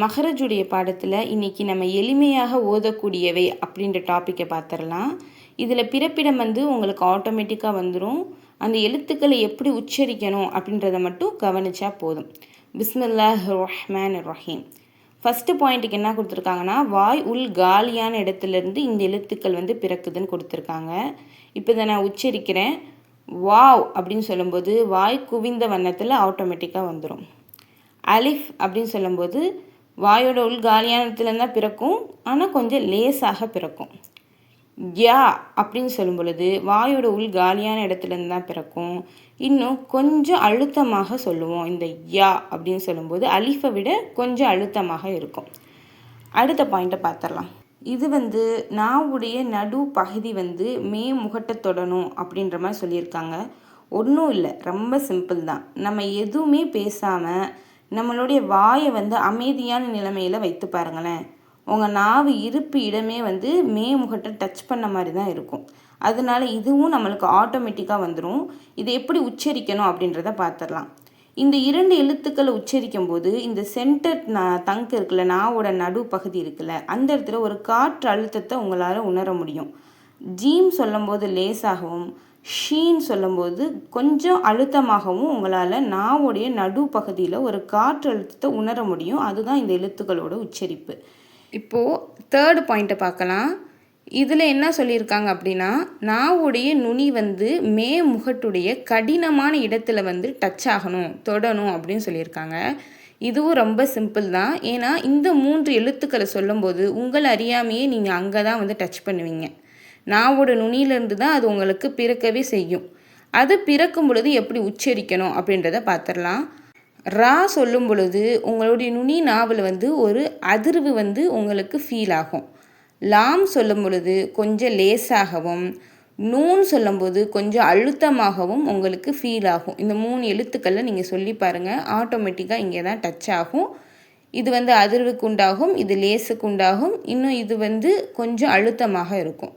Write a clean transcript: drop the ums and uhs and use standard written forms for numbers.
மஹரஜுடைய பாடத்தில் இன்றைக்கி நம்ம எளிமையாக ஓதக்கூடியவை அப்படின்ற டாப்பிக்கை பார்த்துடலாம். இதில் பிறப்பிடம் உங்களுக்கு ஆட்டோமேட்டிக்காக வந்துடும். அந்த எழுத்துக்களை எப்படி உச்சரிக்கணும் அப்படின்றத மட்டும் கவனித்தா போதும். பிஸ்மில்லாஹ் ரஹ்மான் ரஹீம். ஃபஸ்ட்டு பாயிண்ட்டுக்கு என்ன கொடுத்துருக்காங்கன்னா, வாய் உள் காலியான இடத்துலேருந்து இந்த எழுத்துக்கள் பிறக்குதுன்னு கொடுத்துருக்காங்க. இப்போ இதை நான் உச்சரிக்கிறேன். வாவ் அப்படின்னு சொல்லும்போது வாய் குவிந்த வண்ணத்தில் ஆட்டோமேட்டிக்காக வந்துடும். அலிஃப் அப்படின்னு சொல்லும்போது வாயோட உள் காலியான இடத்துலேருந்து தான் பிறக்கும், ஆனால் கொஞ்சம் லேசாக பிறக்கும். யா அப்படின்னு சொல்லும் பொழுது வாயோட உள் காலியான இடத்துலேருந்து தான் பிறக்கும், இன்னும் கொஞ்சம் அழுத்தமாக சொல்லுவோம். இந்த யா அப்படின்னு சொல்லும்போது அலிஃபை விட கொஞ்சம் அழுத்தமாக இருக்கும். அடுத்த பாயிண்ட்டை பார்த்துடலாம். இது நாவுடைய நடு பகுதி மே முகட்டை தொடணும் அப்படின்ற மாதிரி சொல்லியிருக்காங்க. ஒன்றும் இல்லை, ரொம்ப சிம்பிள் தான். நம்ம எதுவுமே பேசாமல் நம்மளுடைய வாயை அமைதியான நிலைமையில் வைத்து பாருங்களேன். உங்கள் நாவு இருப்பு இடமே மே முகட்டை டச் பண்ண மாதிரி தான் இருக்கும். அதனால இதுவும் நம்மளுக்கு ஆட்டோமேட்டிக்காக வந்துடும். இதை எப்படி உச்சரிக்கணும் அப்படின்றத பார்த்துடலாம். இந்த 2 எழுத்துக்களை உச்சரிக்கும் போது இந்த சென்டர் தங்க் இருக்குல்ல, நாவோட நடு பகுதி இருக்குல்ல, அந்த இடத்துல ஒரு காற்று அழுத்தத்தை உங்களால் உணர முடியும். ஜீம் சொல்லும்போது லேசாகவும், ஷீன் சொல்லும்போது கொஞ்சம் அழுத்தமாகவும் உங்களால் நாவுடைய நடு பகுதியில் ஒரு காற்று அழுத்தத்தை உணர முடியும். அதுதான் இந்த எழுத்துக்களோட உச்சரிப்பு. இப்போது தேர்டு பாயிண்ட்டை பார்க்கலாம். இதில் என்ன சொல்லியிருக்காங்க அப்படின்னா, நாவுடைய நுனி மே முகட்டுடைய கடினமான இடத்துல டச் ஆகணும், தொடணும் அப்படின்னு சொல்லியிருக்காங்க. இதுவும் ரொம்ப சிம்பிள் தான். ஏன்னா இந்த 3 எழுத்துக்களை சொல்லும்போது உங்களை அறியாமையே நீங்கள் அங்கே தான் டச் பண்ணுவீங்க. நாவோட நுனியிலேருந்து தான் அது உங்களுக்கு பிறக்கவே செய்யும். அது பிறக்கும் பொழுது எப்படி உச்சரிக்கணும் அப்படின்றத பார்த்துடலாம். ரா சொல்லும் பொழுது உங்களுடைய நுனி நாவில் ஒரு அதிர்வு உங்களுக்கு ஃபீல் ஆகும். லாம் சொல்லும் பொழுது கொஞ்சம் லேசாகவும், நூன் சொல்லும்போது கொஞ்சம் அழுத்தமாகவும் உங்களுக்கு ஃபீல் ஆகும். இந்த 3 எழுத்துக்களில் நீங்கள் சொல்லி பாருங்கள், ஆட்டோமேட்டிக்காக இங்கே தான் டச் ஆகும். இது அதிர்வுக்கு உண்டாகும், இது லேசுக்கு உண்டாகும், இன்னும் இது கொஞ்சம் அழுத்தமாக இருக்கும்.